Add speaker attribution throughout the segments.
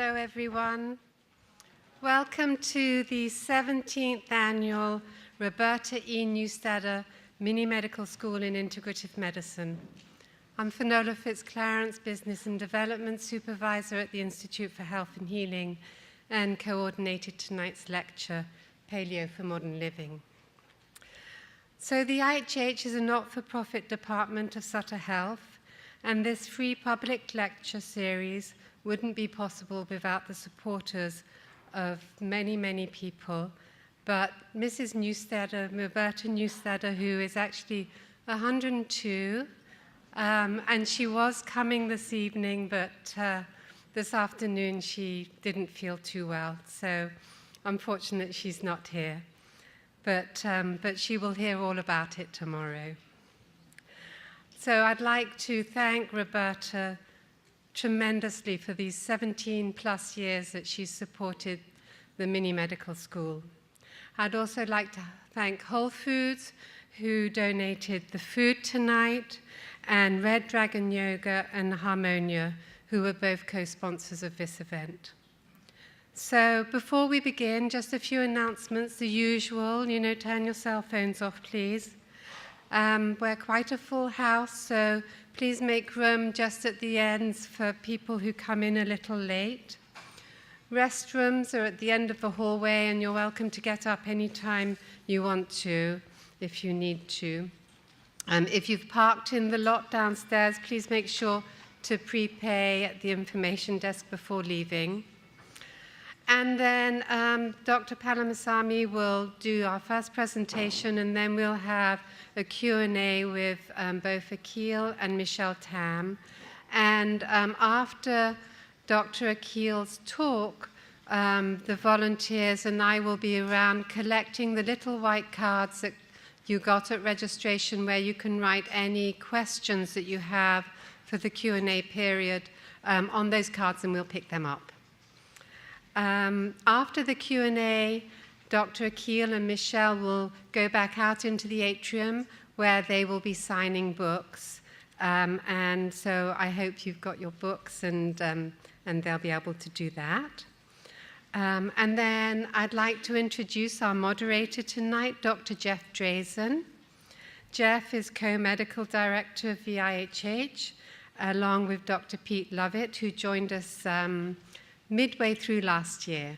Speaker 1: Hello, everyone. Welcome to the 17th annual Roberta E. Newstadter Mini Medical School in Integrative Medicine. I'm Finola Fitzclarence, Business and Development Supervisor at the Institute for Health and Healing, and coordinated tonight's lecture, Paleo for Modern Living. So the IHH is a not-for-profit department of Sutter Health, and this free public lecture series wouldn't be possible without the supporters of many, many people. But Mrs. Newstadter, Roberta Newstadter, who is actually 102, and she was coming this evening, but this afternoon she didn't feel too well. So unfortunately, she's not here. But she will hear all about it tomorrow. So I'd like to thank Roberta tremendously for these 17 plus years that she's supported the mini medical school. I'd also like to thank Whole Foods, who donated the food tonight, and Red Dragon Yoga and Harmonia, who were both co-sponsors of this event. So before we begin, just a few announcements, the usual, turn your cell phones off, please. We're quite a full house, so please make room just at the ends for people who come in a little late. Restrooms are at the end of the hallway, and you're welcome to get up anytime you want to, if you need to. If you've parked in the lot downstairs, please make sure to prepay at the information desk before leaving. And then Dr. Palanisamy will do our first presentation, and then we'll have a Q&A with both Akil and Michelle Tam. And after Dr. Akil's talk, the volunteers and I will be around collecting the little white cards that you got at registration, where you can write any questions that you have for the Q&A period on those cards, and we'll pick them up. After the Q&A, Dr. Akil and Michelle will go back out into the atrium where they will be signing books. And so I hope you've got your books, and they'll be able to do that. And then I'd like to introduce our moderator tonight, Dr. Jeff Drazen. Jeff is co-medical director of VIHH, along with Dr. Pete Lovett, who joined us midway through last year.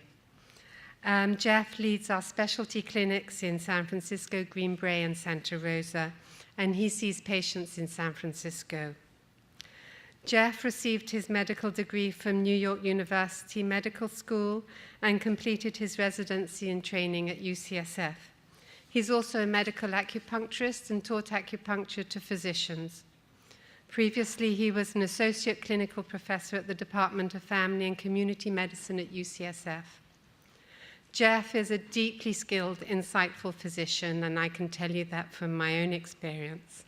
Speaker 1: Jeff leads our specialty clinics in San Francisco, Green Bay, and Santa Rosa, and he sees patients in San Francisco. Jeff received his medical degree from New York University Medical School and completed his residency and training at UCSF. He's also a medical acupuncturist and taught acupuncture to physicians. Previously, he was an associate clinical professor at the Department of Family and Community Medicine at UCSF. Jeff is a deeply skilled, insightful physician, and I can tell you that from my own experience.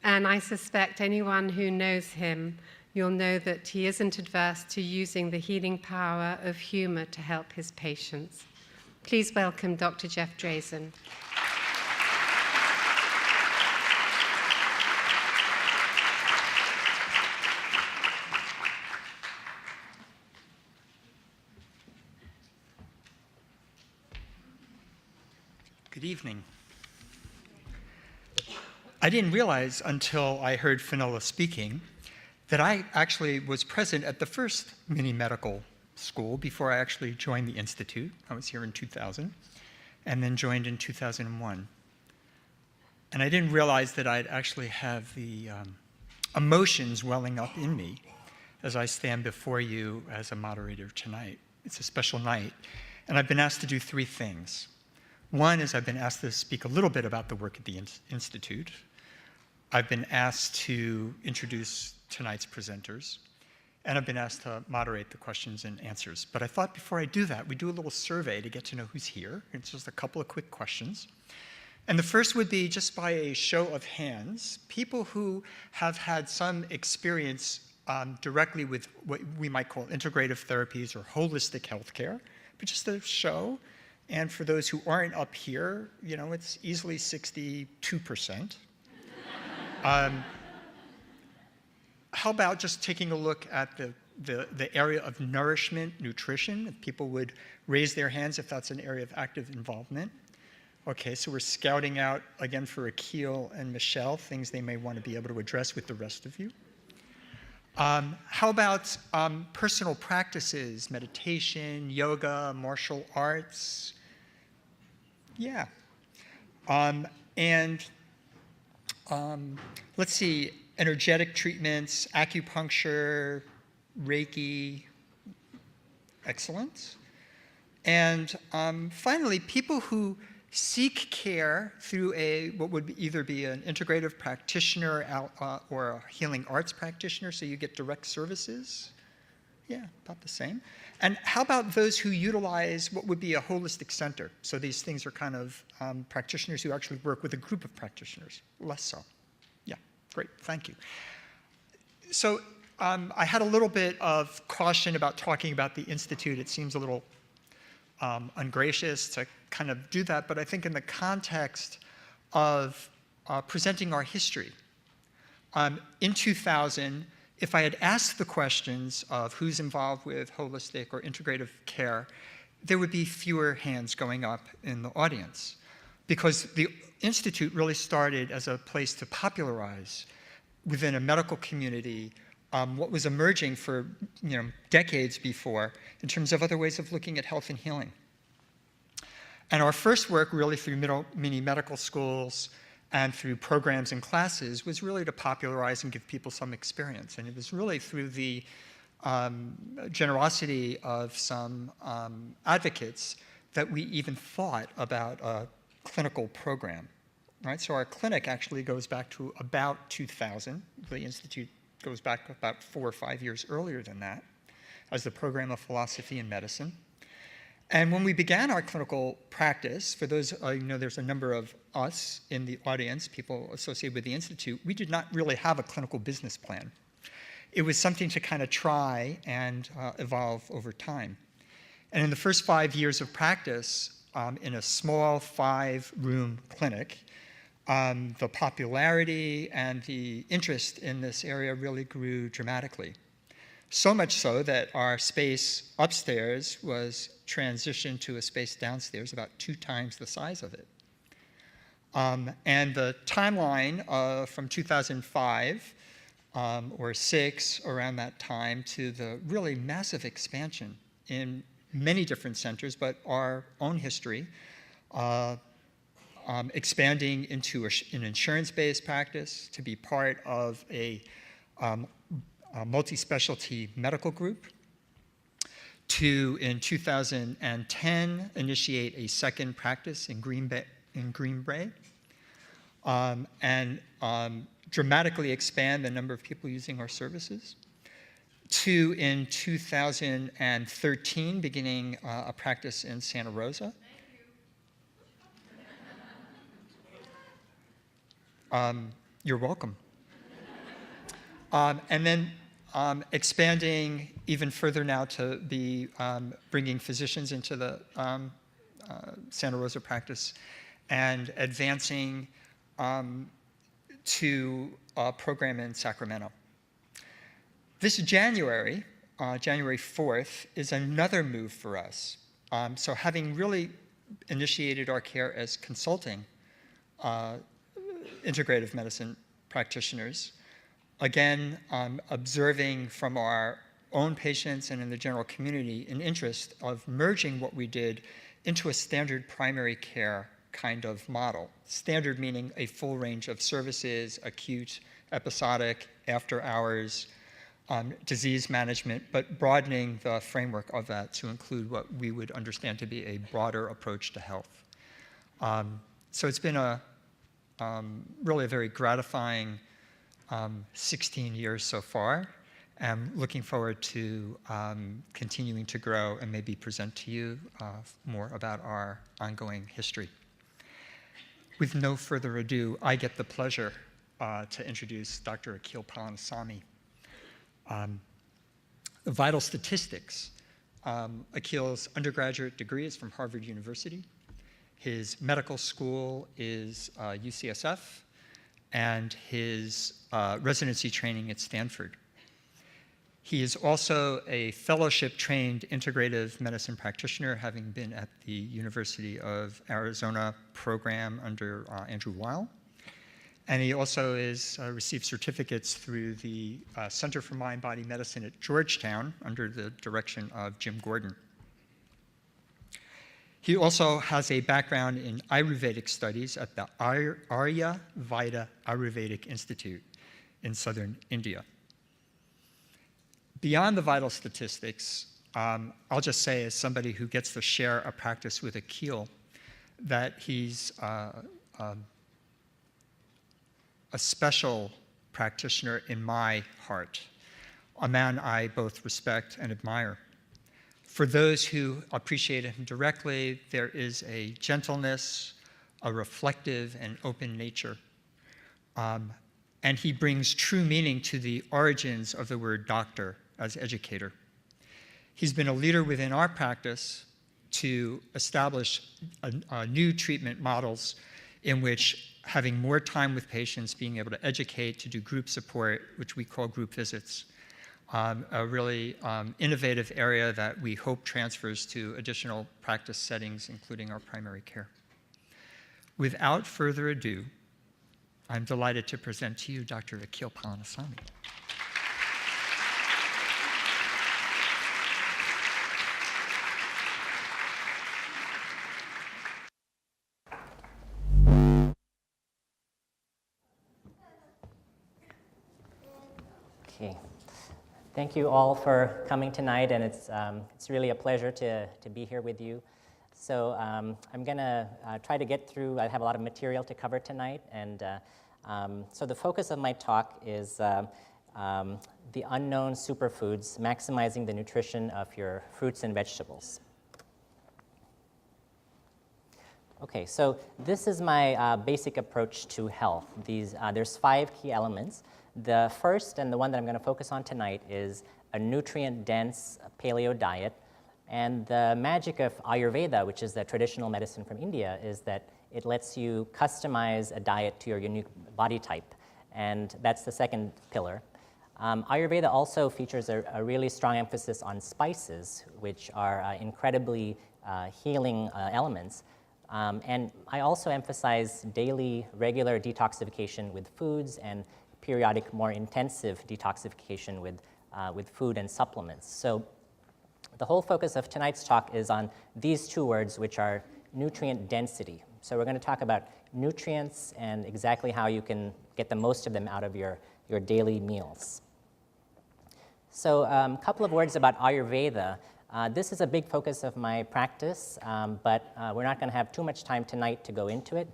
Speaker 1: And I suspect anyone who knows him, you'll know that he isn't adverse to using the healing power of humor to help his patients. Please welcome Dr. Jeff Drazen.
Speaker 2: Good evening. I didn't realize until I heard Finola speaking that I actually was present at the first mini medical school before I actually joined the Institute. I was here in 2000 and then joined in 2001. And I didn't realize that I'd actually have the emotions welling up in me as I stand before you as a moderator tonight. It's a special night, and I've been asked to do three things. One is I've been asked to speak a little bit about the work at the Institute. I've been asked to introduce tonight's presenters, and I've been asked to moderate the questions and answers. But I thought before I do that, we do a little survey to get to know who's here. It's just a couple of quick questions. And the first would be, just by a show of hands, people who have had some experience directly with what we might call integrative therapies or holistic healthcare, but just a show. And for those who aren't up here, it's easily 62%. How about just taking a look at the the area of nourishment, nutrition, if people would raise their hands if that's an area of active involvement. Okay, so we're scouting out, again, for Akil and Michelle, things they may want to be able to address with the rest of you. How about personal practices, meditation, yoga, martial arts? Yeah. Let's see, energetic treatments, acupuncture, Reiki, excellent. And finally, people who seek care through what would either be an integrative practitioner or a healing arts practitioner, so you get direct services. Yeah, about the same. And how about those who utilize what would be a holistic center? So these things are kind of practitioners who actually work with a group of practitioners, less so. Yeah, great, thank you. So I had a little bit of caution about talking about the Institute. It seems a little ungracious to kind of do that, but I think in the context of presenting our history. In 2000, if I had asked the questions of who's involved with holistic or integrative care, there would be fewer hands going up in the audience, because the Institute really started as a place to popularize within a medical community what was emerging for decades before in terms of other ways of looking at health and healing. And our first work, really through mini medical schools and through programs and classes, was really to popularize and give people some experience. And it was really through the generosity of some advocates that we even thought about a clinical program. Right? So our clinic actually goes back to about 2000. The Institute goes back about 4 or 5 years earlier than that as the program of philosophy and medicine. And when we began our clinical practice, for those, there's a number of us in the audience, people associated with the Institute, we did not really have a clinical business plan. It was something to kind of try and evolve over time. And in the first 5 years of practice, in a small 5-room clinic, the popularity and the interest in this area really grew dramatically. So much so that our space upstairs was transitioned to a space downstairs about 2 times the size of it. And the timeline from 2005 or 6, around that time, to the really massive expansion in many different centers, but our own history, expanding into an insurance-based practice, to be part of a multi-specialty medical group, to, in 2010, initiate a second practice in Green Bay, and dramatically expand the number of people using our services, to, in 2013, beginning a practice in Santa Rosa. You're welcome. And then expanding even further now to be bringing physicians into the Santa Rosa practice and advancing to a program in Sacramento. This January, January 4th, is another move for us. So having really initiated our care as consulting integrative medicine practitioners, again, observing from our own patients and in the general community an interest of merging what we did into a standard primary care kind of model. Standard meaning a full range of services, acute, episodic, after hours, disease management, but broadening the framework of that to include what we would understand to be a broader approach to health. So it's been really a very gratifying 16 years so far. I'm looking forward to continuing to grow and maybe present to you more about our ongoing history. With no further ado, I get the pleasure to introduce Dr. Akil Palanisamy. The vital statistics. Akil's undergraduate degree is from Harvard University. His medical school is UCSF, and his residency training at Stanford. He is also a fellowship-trained integrative medicine practitioner, having been at the University of Arizona program under Andrew Weil. And he also received certificates through the Center for Mind-Body Medicine at Georgetown under the direction of Jim Gordon. He also has a background in Ayurvedic studies at the Arya Vaida Ayurvedic Institute in southern India. Beyond the vital statistics, I'll just say, as somebody who gets to share a practice with Akil, that he's a special practitioner in my heart, a man I both respect and admire. For those who appreciate him directly, there is a gentleness, a reflective and open nature. And he brings true meaning to the origins of the word doctor as educator. He's been a leader within our practice to establish new treatment models in which having more time with patients, being able to educate, to do group support, which we call group visits, a really innovative area that we hope transfers to additional practice settings, including our primary care. Without further ado, I'm delighted to present to you Dr. Akil Palanisamy.
Speaker 3: Okay. Thank you all for coming tonight, and it's really a pleasure to be here with you. So I'm going to try to get through. I have a lot of material to cover tonight, and so the focus of my talk is the unknown superfoods, maximizing the nutrition of your fruits and vegetables. Okay, so this is my basic approach to health. There's 5 key elements. The first, and the one that I'm going to focus on tonight, is a nutrient-dense paleo diet. And the magic of Ayurveda, which is the traditional medicine from India, is that it lets you customize a diet to your unique body type. And that's the second pillar. Ayurveda also features a really strong emphasis on spices, which are incredibly healing elements. And I also emphasize daily, regular detoxification with foods and periodic, more intensive detoxification with food and supplements. So the whole focus of tonight's talk is on these 2 words, which are nutrient density. So we're going to talk about nutrients and exactly how you can get the most of them out of your daily meals. So a couple of words about Ayurveda. This is a big focus of my practice, but we're not going to have too much time tonight to go into it.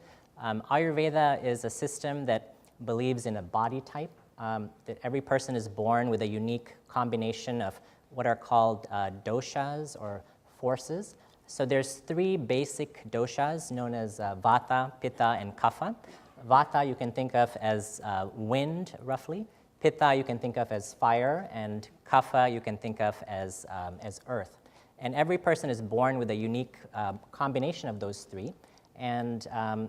Speaker 3: Ayurveda is a system that believes in a body type, that every person is born with a unique combination of what are called doshas, or forces. So there's 3 basic doshas known as vata, pitta, and kapha. Vata you can think of as wind, roughly. Pitta you can think of as fire, and kapha you can think of as earth. And every person is born with a unique combination of those 3. And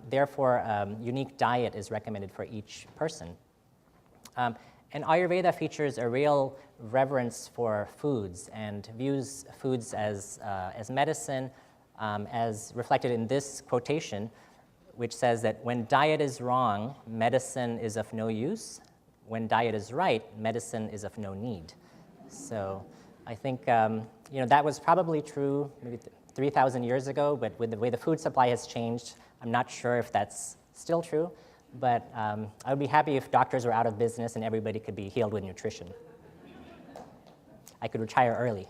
Speaker 3: therefore, unique diet is recommended for each person. And Ayurveda features a real reverence for foods and views foods as medicine, as reflected in this quotation, which says that when diet is wrong, medicine is of no use. When diet is right, medicine is of no need. So I think that was probably true maybe 3,000 years ago, but with the way the food supply has changed, I'm not sure if that's still true. But I would be happy if doctors were out of business and everybody could be healed with nutrition. I could retire early.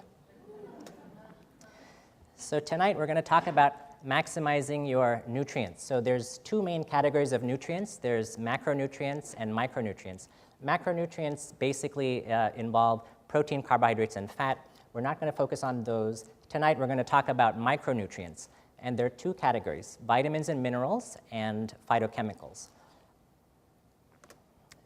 Speaker 3: So tonight we're going to talk about maximizing your nutrients. So there's 2 main categories of nutrients. There's macronutrients and micronutrients. Macronutrients basically involve protein, carbohydrates, and fat. We're not going to focus on those. Tonight we're going to talk about micronutrients. And there are 2 categories, vitamins and minerals and phytochemicals.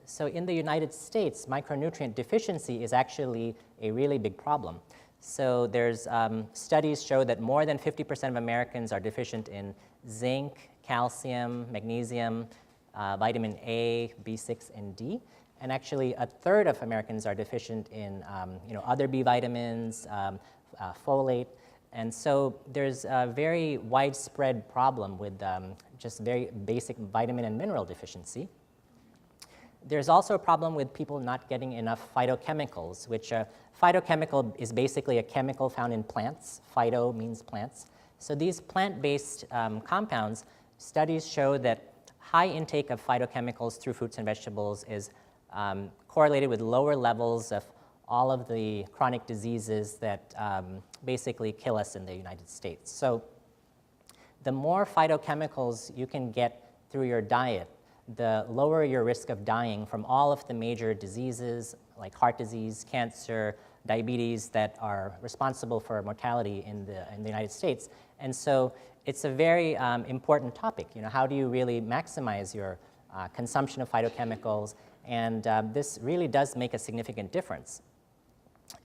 Speaker 3: So in the United States, micronutrient deficiency is actually a really big problem. So there's studies show that more than 50% of Americans are deficient in zinc, calcium, magnesium, vitamin A, B6, and D. and actually a third of Americans are deficient in other B vitamins, folate, and so there's a very widespread problem with just very basic vitamin and mineral deficiency. There's also a problem with people not getting enough phytochemicals, which phytochemical is basically a chemical found in plants. Phyto means plants. So these plant-based compounds, studies show that high intake of phytochemicals through fruits and vegetables is correlated with lower levels of all of the chronic diseases that basically kill us in the United States. So the more phytochemicals you can get through your diet, the lower your risk of dying from all of the major diseases like heart disease, cancer, diabetes that are responsible for mortality in the United States. And so it's a very important topic. How do you really maximize your consumption of phytochemicals? And this really does make a significant difference.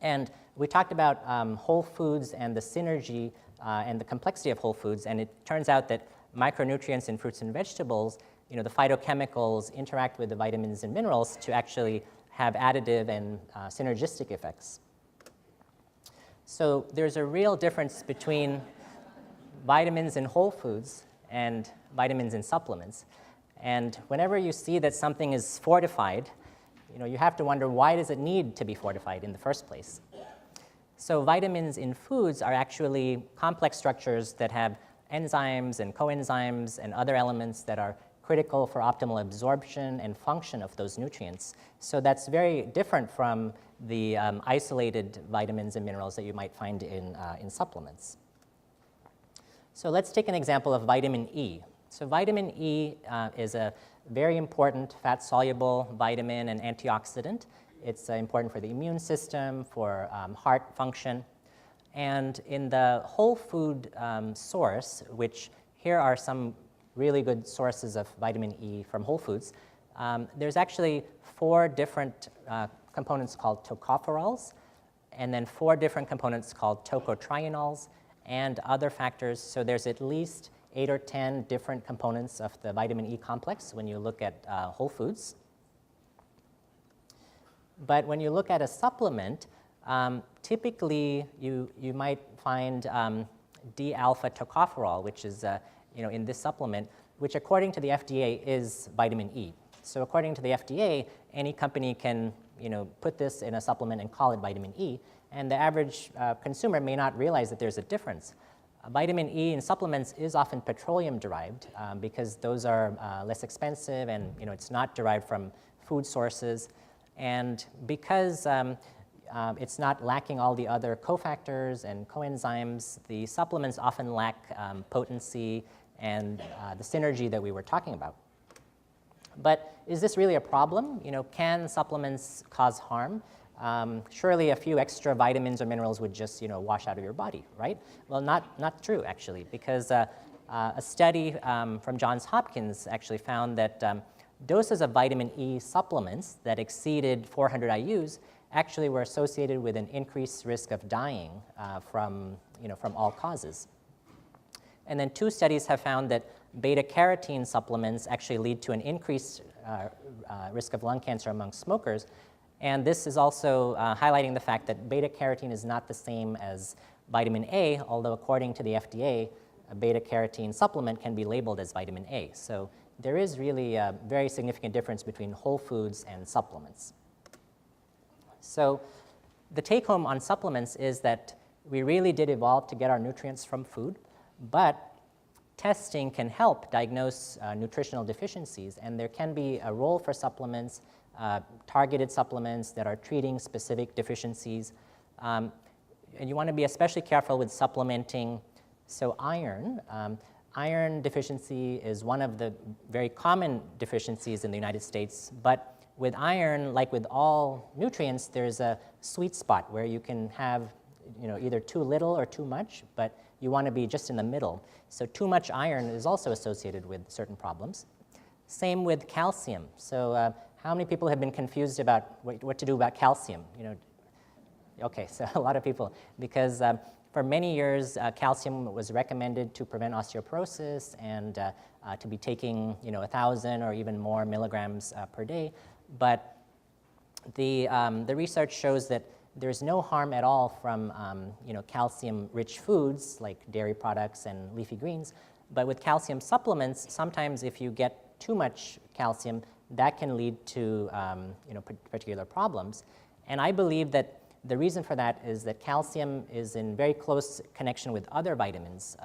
Speaker 3: And we talked about whole foods and the synergy and the complexity of whole foods, and it turns out that micronutrients in fruits and vegetables, the phytochemicals interact with the vitamins and minerals to actually have additive and synergistic effects. So there's a real difference between vitamins in whole foods and vitamins in supplements. And whenever you see that something is fortified, you have to wonder, why does it need to be fortified in the first place? So vitamins in foods are actually complex structures that have enzymes and coenzymes and other elements that are critical for optimal absorption and function of those nutrients. So that's very different from the isolated vitamins and minerals that you might find in supplements. So let's take an example of vitamin E. So vitamin E is a very important fat-soluble vitamin and antioxidant. It's important for the immune system, for heart function. And in the whole food source, which here are some really good sources of vitamin E from whole foods, there's actually 4 different components called tocopherols, and then 4 different components called tocotrienols, and other factors. So there's at least 8 or 10 different components of the vitamin E complex when you look at whole foods. But when you look at a supplement, typically you might find D-alpha tocopherol, which is in this supplement, which according to the FDA is vitamin E. So according to the FDA, any company can put this in a supplement and call it vitamin E, and the average consumer may not realize that there's a difference. Vitamin E in supplements is often petroleum derived because those are less expensive, and it's not derived from food sources. And because it's not lacking all the other cofactors and coenzymes, the supplements often lack potency and the synergy that we were talking about. But is this really a problem? Can supplements cause harm? Surely a few extra vitamins or minerals would just wash out of your body, right? Well, not true, actually, because a study from Johns Hopkins actually found that doses of vitamin E supplements that exceeded 400 IUs actually were associated with an increased risk of dying from all causes. And then 2 studies have found that beta-carotene supplements actually lead to an increased risk of lung cancer among smokers. And this is also highlighting the fact that beta-carotene is not the same as vitamin A, although according to the FDA, a beta-carotene supplement can be labeled as vitamin A. So there is really a very significant difference between whole foods and supplements. So the take-home on supplements is that we really did evolve to get our nutrients from food, but testing can help diagnose nutritional deficiencies, and there can be a role for supplements, targeted supplements that are treating specific deficiencies. And you want to be especially careful with supplementing. So iron deficiency is one of the very common deficiencies in the United States, but with iron, like with all nutrients, there's a sweet spot where you can have either too little or too much, but you want to be just in the middle. So too much iron is also associated with certain problems. Same with calcium. So how many people have been confused about what to do about calcium? Okay, so a lot of people, because for many years, calcium was recommended to prevent osteoporosis and to be taking 1,000 or even more milligrams per day. But the research shows that there's no harm at all from calcium-rich foods like dairy products and leafy greens. But with calcium supplements, sometimes if you get too much calcium, that can lead to particular problems. And I believe that the reason for that is that calcium is in very close connection with other vitamins,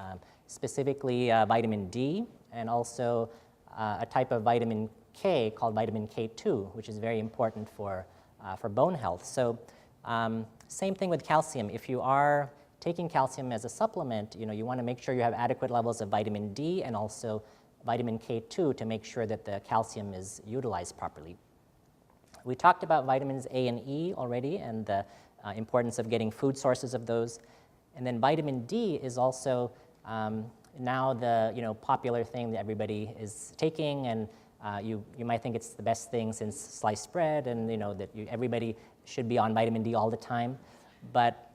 Speaker 3: specifically vitamin D and also a type of vitamin K called vitamin K2, which is very important for bone health. So same thing with calcium. If you are taking calcium as a supplement, you want to make sure you have adequate levels of vitamin D and also vitamin K2 to make sure that the calcium is utilized properly. We talked about vitamins A and E already and the importance of getting food sources of those. And then vitamin D is also now the popular thing that everybody is taking, and you might think it's the best thing since sliced bread, and that everybody should be on vitamin D all the time. But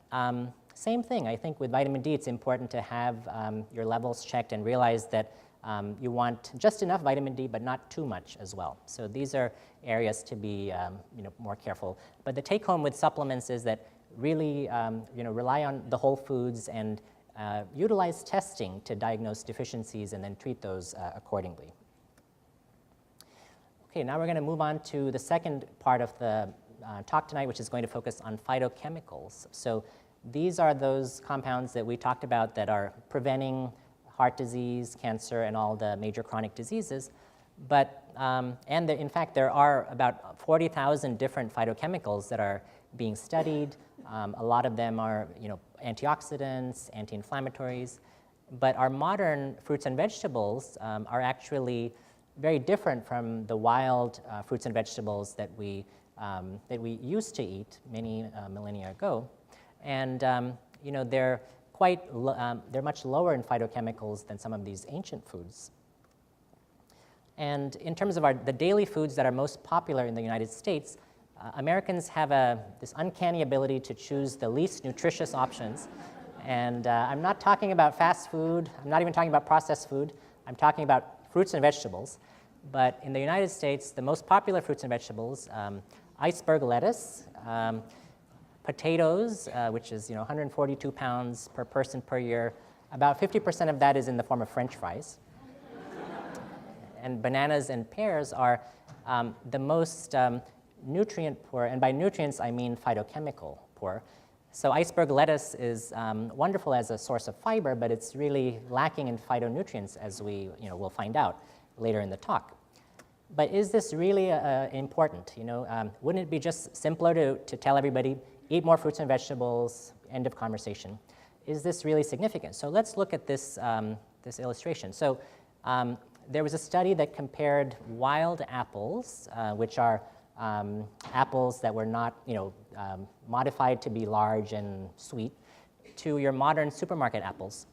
Speaker 3: same thing, I think with vitamin D, it's important to have your levels checked and realize that you want just enough vitamin D, but not too much as well. So these are areas to be more careful. But the take home with supplements is that really rely on the whole foods and utilize testing to diagnose deficiencies and then treat those accordingly. Okay, now we're going to move on to the second part of the talk tonight, which is going to focus on phytochemicals. So these are those compounds that we talked about that are preventing heart disease, cancer, and all the major chronic diseases. But, in fact, there are about 40,000 different phytochemicals that are being studied. A lot of them are, antioxidants, anti-inflammatories. But our modern fruits and vegetables are actually very different from the wild fruits and vegetables that we used to eat many millennia ago. And, they're they're much lower in phytochemicals than some of these ancient foods. And in terms of the daily foods that are most popular in the United States, Americans have this uncanny ability to choose the least nutritious options. And I'm not talking about fast food. I'm not even talking about processed food. I'm talking about fruits and vegetables. But in the United States, the most popular fruits and vegetables, iceberg lettuce, potatoes, which is 142 pounds per person per year. About 50% of that is in the form of French fries. And bananas and pears are the most nutrient poor, and by nutrients I mean phytochemical poor. So iceberg lettuce is wonderful as a source of fiber, but it's really lacking in phytonutrients, as we will find out later in the talk. But is this really important? Wouldn't it be just simpler to tell everybody, eat more fruits and vegetables, end of conversation? Is this really significant? So let's look at this, this illustration. So there was a study that compared wild apples, which are apples that were not modified to be large and sweet, to your modern supermarket apples.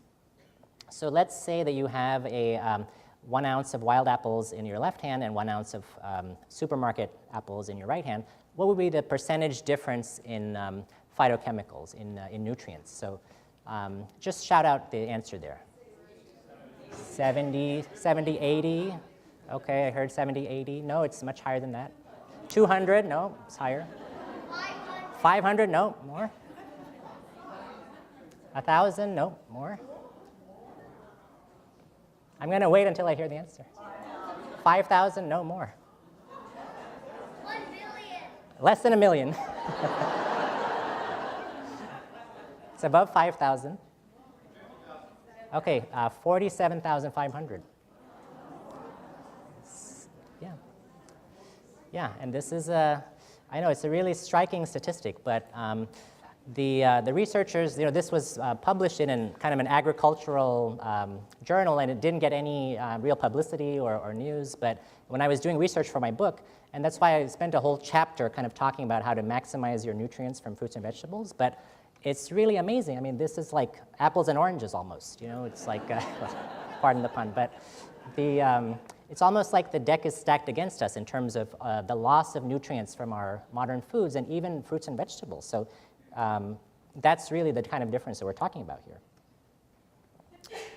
Speaker 3: So let's say that you have a 1 ounce of wild apples in your left hand and 1 ounce of supermarket apples in your right hand. What would be the percentage difference in phytochemicals, in nutrients? So just shout out the answer there. 70, 80. Okay, I heard 70, 80. No, it's much higher than that. 200, no, it's higher. 500, no, more. 1,000, no, more. I'm going to wait until I hear the answer. 5,000, no, more.
Speaker 4: 1 billion.
Speaker 3: Less than 1 million. It's above 5,000. Okay, 47,500. Yeah. Yeah, and this is I know it's a really striking statistic, but the researchers, this was published in kind of an agricultural journal, and it didn't get any real publicity or news. But when I was doing research for my book, and that's why I spent a whole chapter kind of talking about how to maximize your nutrients from fruits and vegetables. But it's really amazing. I mean, this is like apples and oranges almost. It's like, pardon the pun, but it's almost like the deck is stacked against us in terms of the loss of nutrients from our modern foods and even fruits and vegetables. So that's really the kind of difference that we're talking about here.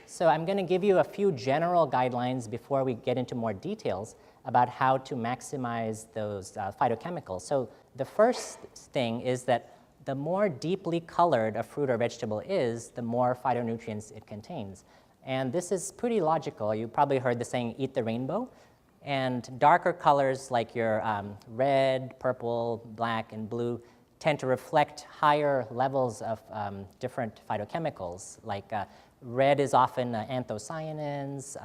Speaker 3: So I'm going to give you a few general guidelines before we get into more details about how to maximize those phytochemicals. So The first thing is that the more deeply colored a fruit or vegetable is, the more phytonutrients it contains. And this is pretty logical. You probably heard the saying, eat the rainbow. And darker colors like your red, purple, black, and blue tend to reflect higher levels of different phytochemicals. Like red is often anthocyanins,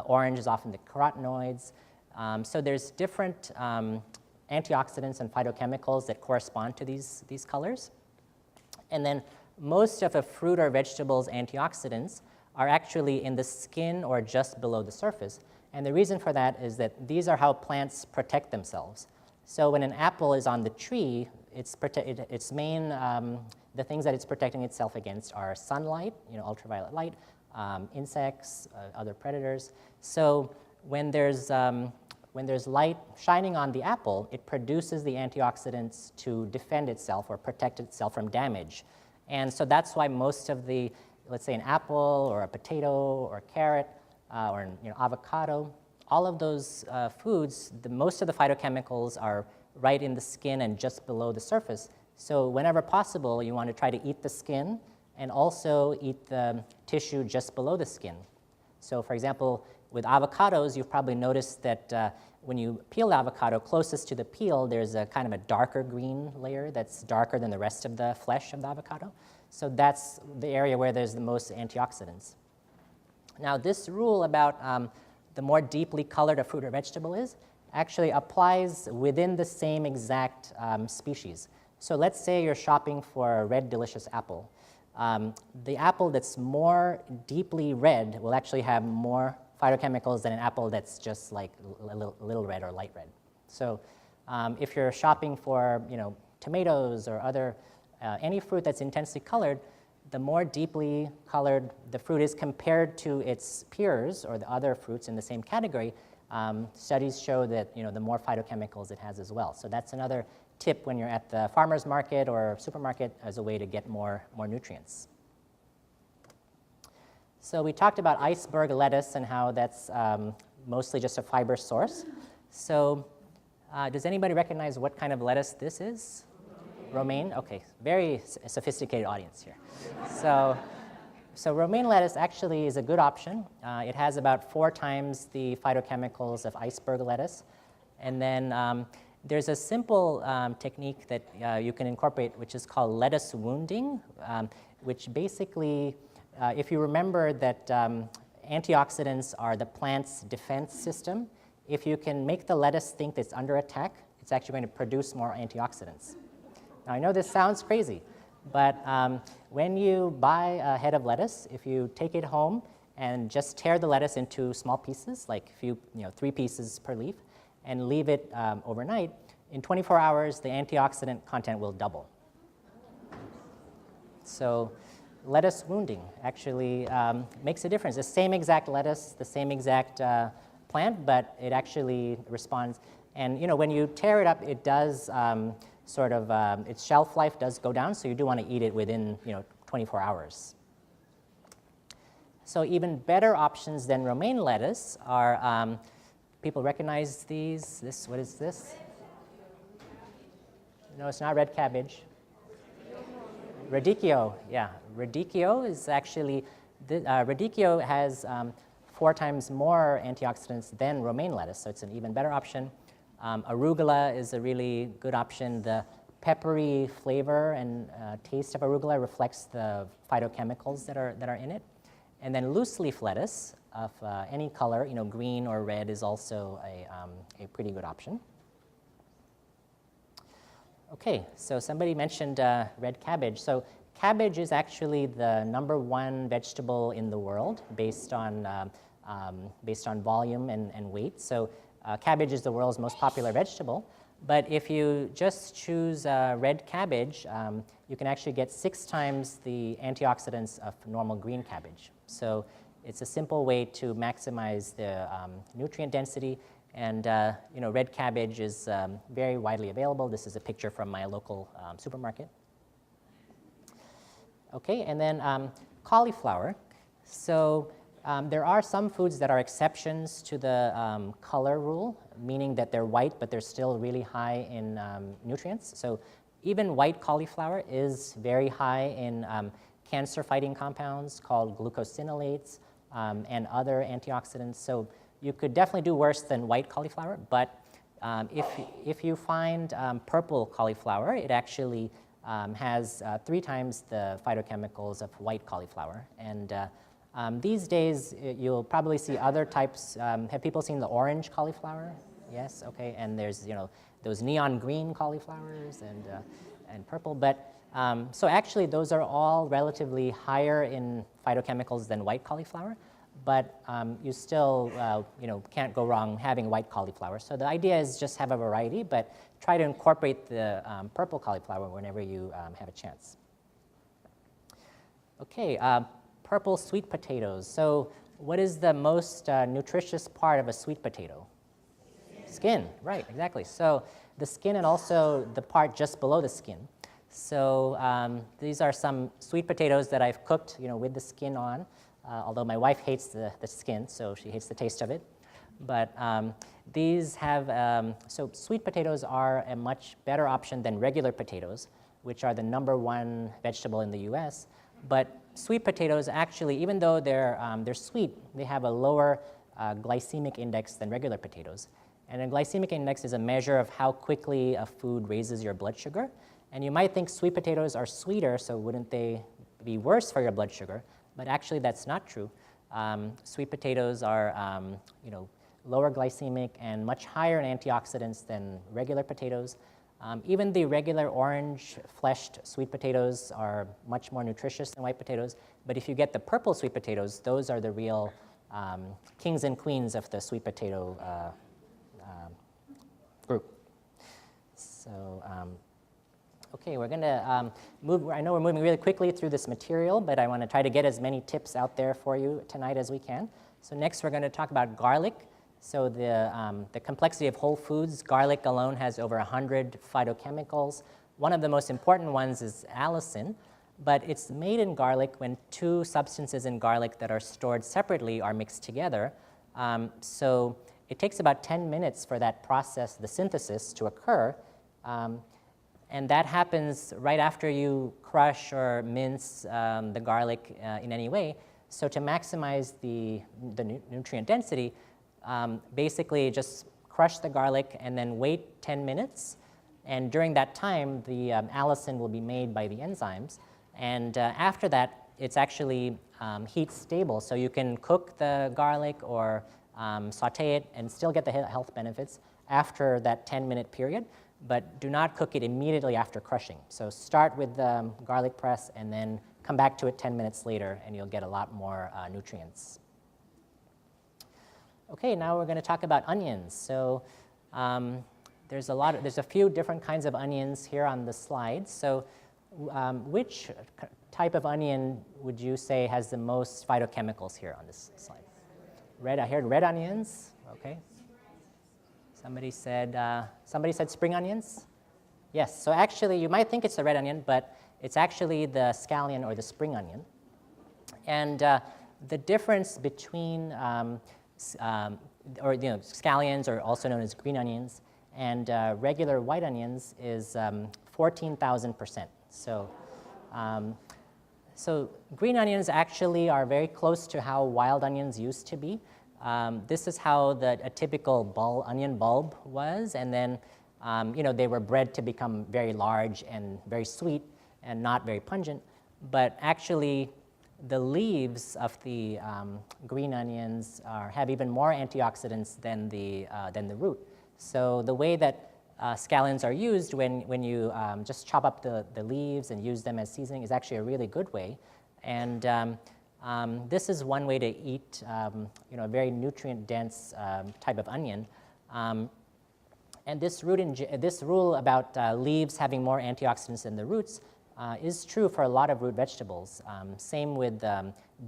Speaker 3: orange is often the carotenoids. So there's different antioxidants and phytochemicals that correspond to these colors. And then most of a fruit or vegetable's antioxidants are actually in the skin or just below the surface. And the reason for that is that these are how plants protect themselves. So when an apple is on the tree, its main, the things that it's protecting itself against are sunlight, ultraviolet light, insects, other predators. So when there's light shining on the apple, it produces the antioxidants to defend itself or protect itself from damage. And so that's why most of the, let's say an apple or a potato or a carrot or avocado, all of those foods, most of the phytochemicals are right in the skin and just below the surface. So whenever possible, you want to try to eat the skin and also eat the tissue just below the skin. So for example, with avocados, you've probably noticed that when you peel the avocado, closest to the peel, there's a kind of a darker green layer that's darker than the rest of the flesh of the avocado. So that's the area where there's the most antioxidants. Now, this rule about the more deeply colored a fruit or vegetable is actually applies within the same exact species. So let's say you're shopping for a red delicious apple. The apple that's more deeply red will actually have more phytochemicals than an apple that's just like a little red or light red. So if you're shopping for tomatoes or other any fruit that's intensely colored, the more deeply colored the fruit is compared to its peers or the other fruits in the same category, studies show that the more phytochemicals it has as well. So that's another tip when you're at the farmer's market or supermarket as a way to get more nutrients. So we talked about iceberg lettuce and how that's mostly just a fiber source. So does anybody recognize what kind of lettuce this is? Romaine? Okay, very sophisticated audience here. So romaine lettuce actually is a good option. It has about 4 times the phytochemicals of iceberg lettuce. And then there's a simple technique that you can incorporate, which is called lettuce wounding, which basically, if you remember that antioxidants are the plant's defense system, if you can make the lettuce think that it's under attack, it's actually going to produce more antioxidants. Now, I know this sounds crazy, but when you buy a head of lettuce, if you take it home and just tear the lettuce into small pieces, like 3 pieces per leaf, and leave it overnight, in 24 hours, the antioxidant content will double. So lettuce wounding actually makes a difference. The same exact lettuce, the same exact plant, but it actually responds. And when you tear it up, it does its shelf life does go down, so you do want to eat it within 24 hours. So even better options than romaine lettuce are, people recognize these? What is this? No, it's not red cabbage. Radicchio, yeah. Radicchio is actually, radicchio has 4 times more antioxidants than romaine lettuce, so it's an even better option. Arugula is a really good option. The peppery flavor and taste of arugula reflects the phytochemicals that are in it. And then loose leaf lettuce of any color, green or red, is also a pretty good option. Okay, so somebody mentioned red cabbage. So cabbage is actually the #1 vegetable in the world based on volume and weight. So cabbage is the world's most popular vegetable. But if you just choose red cabbage, you can actually get 6 times the antioxidants of normal green cabbage. So it's a simple way to maximize the nutrient density. And red cabbage is very widely available. This is a picture from my local supermarket. Okay, and then cauliflower. So There are some foods that are exceptions to the color rule, meaning that they're white, but they're still really high in nutrients. So even white cauliflower is very high in cancer-fighting compounds called glucosinolates and other antioxidants. So you could definitely do worse than white cauliflower, but if you find purple cauliflower, it actually has 3 times the phytochemicals of white cauliflower. And these days, you'll probably see other types. Have people seen the orange cauliflower? Yes, okay. And there's those neon green cauliflowers and purple. But so actually, those are all relatively higher in phytochemicals than white cauliflower. But you still can't go wrong having white cauliflower. So the idea is just have a variety, but try to incorporate the purple cauliflower whenever you have a chance. Okay, purple sweet potatoes. So what is the most nutritious part of a sweet potato? Skin, right, exactly. So the skin and also the part just below the skin. So these are some sweet potatoes that I've cooked with the skin on. Although my wife hates the skin, so she hates the taste of it. But these have, so sweet potatoes are a much better option than regular potatoes, which are the #1 vegetable in the US. But sweet potatoes actually, even though they're sweet, they have a lower glycemic index than regular potatoes. And a glycemic index is a measure of how quickly a food raises your blood sugar. And you might think sweet potatoes are sweeter, so wouldn't they be worse for your blood sugar? But actually, that's not true. Sweet potatoes are, lower glycemic and much higher in antioxidants than regular potatoes. Even the regular orange-fleshed sweet potatoes are much more nutritious than white potatoes. But if you get the purple sweet potatoes, those are the real kings and queens of the sweet potato group. So. Okay, we're going to move. I know we're moving really quickly through this material, but I want to try to get as many tips out there for you tonight as we can. So next, we're going to talk about garlic. So the complexity of whole foods. Garlic alone has over 100 phytochemicals. One of the most important ones is allicin, but it's made in garlic when 2 substances in garlic that are stored separately are mixed together. So it takes about 10 minutes for that process, the synthesis, to occur. And that happens right after you crush or mince the garlic in any way. So to maximize the nutrient density, basically just crush the garlic and then wait 10 minutes. And during that time, the allicin will be made by the enzymes. And after that, it's actually heat stable. So you can cook the garlic or saute it and still get the health benefits after that 10-minute period. But do not cook it immediately after crushing. So start with the garlic press and then come back to it 10 minutes later and you'll get a lot more nutrients. Okay, now we're going to talk about onions. So there's a few different kinds of onions here on the slide. So which type of onion would you say has the most phytochemicals here on this slide? Red, I heard red onions, okay. Somebody said spring onions? Yes, so actually you might think it's the red onion, but it's actually the scallion or the spring onion. And the difference between scallions, or also known as green onions, and regular white onions is 14,000%. So green onions actually are very close to how wild onions used to be. This is how a typical onion bulb was, and then they were bred to become very large and very sweet and not very pungent. But actually, the leaves of the green onions have even more antioxidants than the root. So the way that scallions are used when you just chop up the leaves and use them as seasoning is actually a really good way. And this is one way to eat a very nutrient-dense type of onion. And this rule about leaves having more antioxidants than the roots is true for a lot of root vegetables. Same with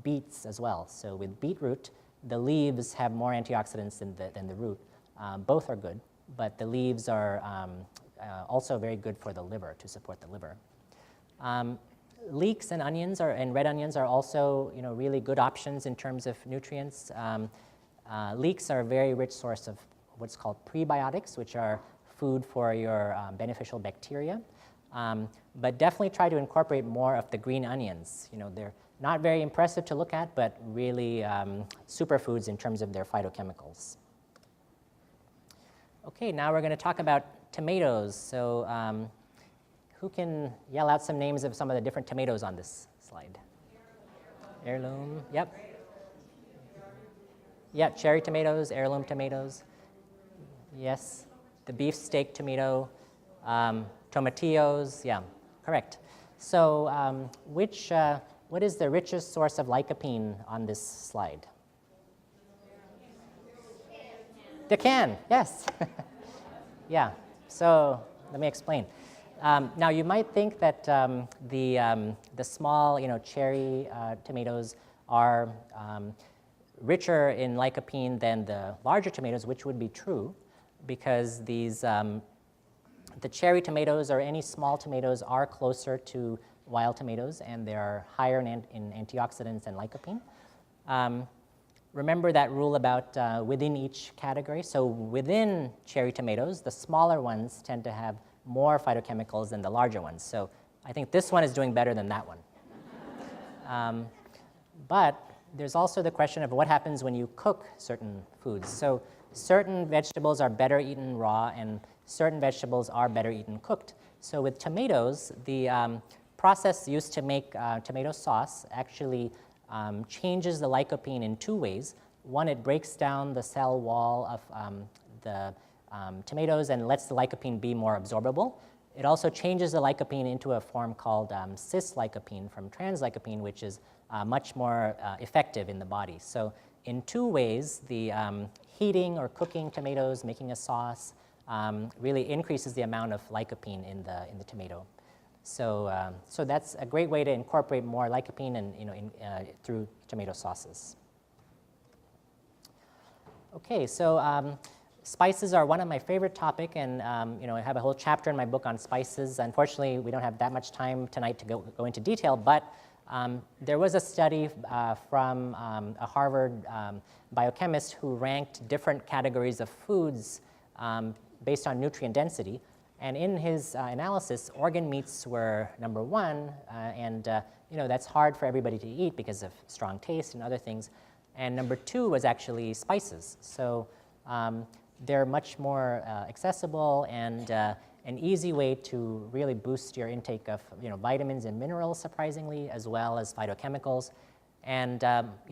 Speaker 3: beets as well. So with beetroot, the leaves have more antioxidants than the root. Both are good, but the leaves are also very good for the liver, to support the liver. Leeks and onions and red onions are also, really good options in terms of nutrients. Leeks are a very rich source of what's called prebiotics, which are food for your beneficial bacteria. But definitely try to incorporate more of the green onions. They're not very impressive to look at, but really superfoods in terms of their phytochemicals. Okay, now we're going to talk about tomatoes. So who can yell out some names of some of the different tomatoes on this slide? Heirloom, yep. Yep, cherry tomatoes, heirloom tomatoes. Yes, the beefsteak tomato, tomatillos, yeah, correct. So what is the richest source of lycopene on this slide? The can, yes. Yeah, so let me explain. Now you might think that the small, cherry tomatoes are richer in lycopene than the larger tomatoes, which would be true, because these the cherry tomatoes or any small tomatoes are closer to wild tomatoes, and they are higher in antioxidants and lycopene. Remember that rule about within each category. So within cherry tomatoes, the smaller ones tend to have more phytochemicals than the larger ones. So I think this one is doing better than that one. But there's also the question of what happens when you cook certain foods. So certain vegetables are better eaten raw, and certain vegetables are better eaten cooked. So with tomatoes, the process used to make tomato sauce actually changes the lycopene in two ways. One, it breaks down the cell wall of the tomatoes and lets the lycopene be more absorbable. It also changes the lycopene into a form called cis-lycopene from trans-lycopene, which is much more effective in the body. So in two ways, the heating or cooking tomatoes, making a sauce, really increases the amount of lycopene in the tomato. So that's a great way to incorporate more lycopene and through tomato sauces. Okay, so spices are one of my favorite topics, and I have a whole chapter in my book on spices. Unfortunately, we don't have that much time tonight to go into detail, but there was a study from a Harvard biochemist who ranked different categories of foods based on nutrient density. And in his analysis, organ meats were number one, and that's hard for everybody to eat because of strong taste and other things. And number two was actually spices. So they're much more accessible and an easy way to really boost your intake of vitamins and minerals, surprisingly, as well as phytochemicals. And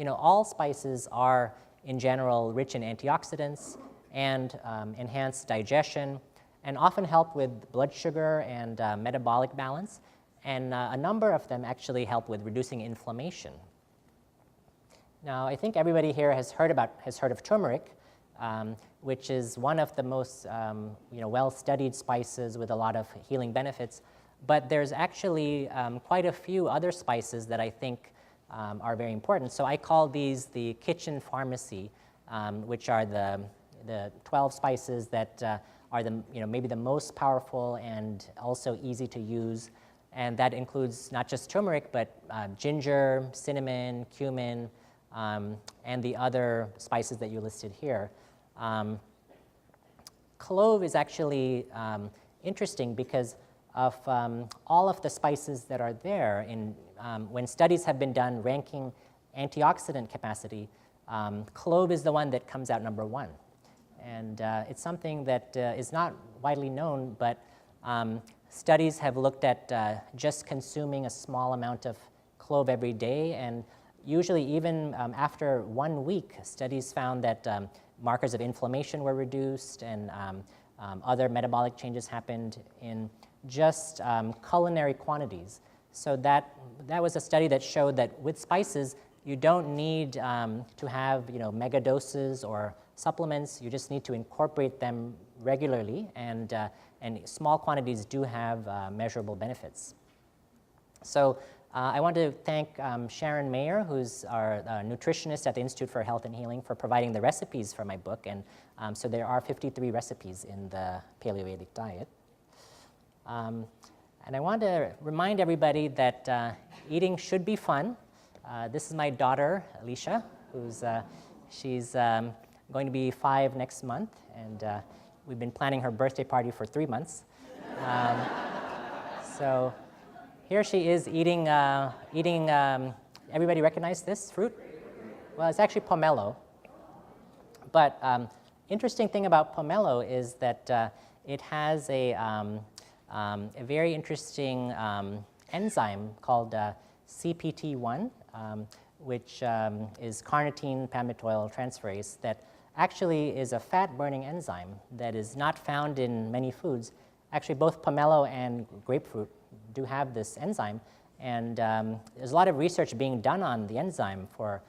Speaker 3: all spices are, in general, rich in antioxidants and enhance digestion, and often help with blood sugar and metabolic balance. And a number of them actually help with reducing inflammation. Now, I think everybody here has heard of turmeric, which is one of the most well-studied spices with a lot of healing benefits. But there's actually quite a few other spices that I think are very important. So I call these the kitchen pharmacy, which are the 12 spices that are maybe the most powerful and also easy to use. And that includes not just turmeric, but ginger, cinnamon, cumin, and the other spices that you listed here. Clove is actually interesting because of all of the spices that are there. When studies have been done ranking antioxidant capacity, clove is the one that comes out number one. And it's something that is not widely known, but studies have looked at just consuming a small amount of clove every day, and usually even after 1 week, studies found that markers of inflammation were reduced, and other metabolic changes happened in just culinary quantities. So that was a study that showed that with spices, you don't need to have mega doses or supplements. You just need to incorporate them regularly, and small quantities do have measurable benefits. So I want to thank Sharon Mayer, who's our nutritionist at the Institute for Health and Healing, for providing the recipes for my book. And so there are 53 recipes in the Paleovedic diet. And I want to remind everybody that eating should be fun. This is my daughter, Alicia, she's going to be 5 next month, and we've been planning her birthday party for 3 months. So here she is eating, everybody recognize this fruit? Well, it's actually pomelo. But interesting thing about pomelo is that it has a very interesting enzyme called CPT1, which is carnitine palmitoyl transferase, that actually is a fat-burning enzyme that is not found in many foods. Actually, both pomelo and grapefruit do have this enzyme, and there's a lot of research being done on the enzyme for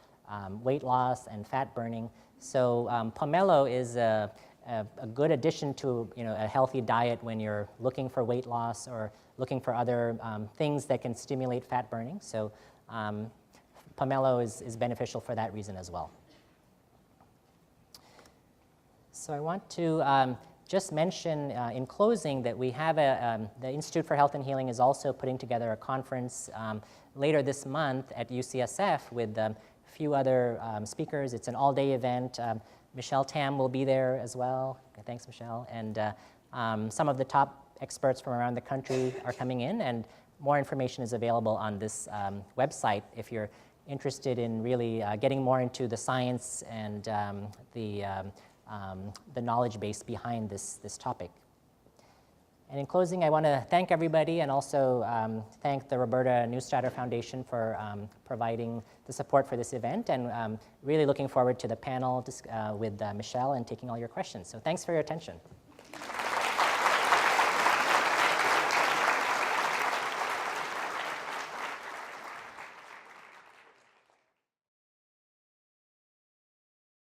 Speaker 3: weight loss and fat burning. So pomelo is a good addition to a healthy diet when you're looking for weight loss or looking for other things that can stimulate fat burning. So pomelo is beneficial for that reason as well. So I want to just mention in closing that we have the Institute for Health and Healing is also putting together a conference later this month at UCSF with a few other speakers. It's an all-day event. Michelle Tam will be there as well. Thanks, Michelle. And some of the top experts from around the country are coming in, and more information is available on this website if you're interested in really getting more into the science and the knowledge base behind this topic. And in closing, I want to thank everybody and also thank the Roberta Neustadter Foundation for providing the support for this event, and really looking forward to the panel with Michelle and taking all your questions. So thanks for your attention.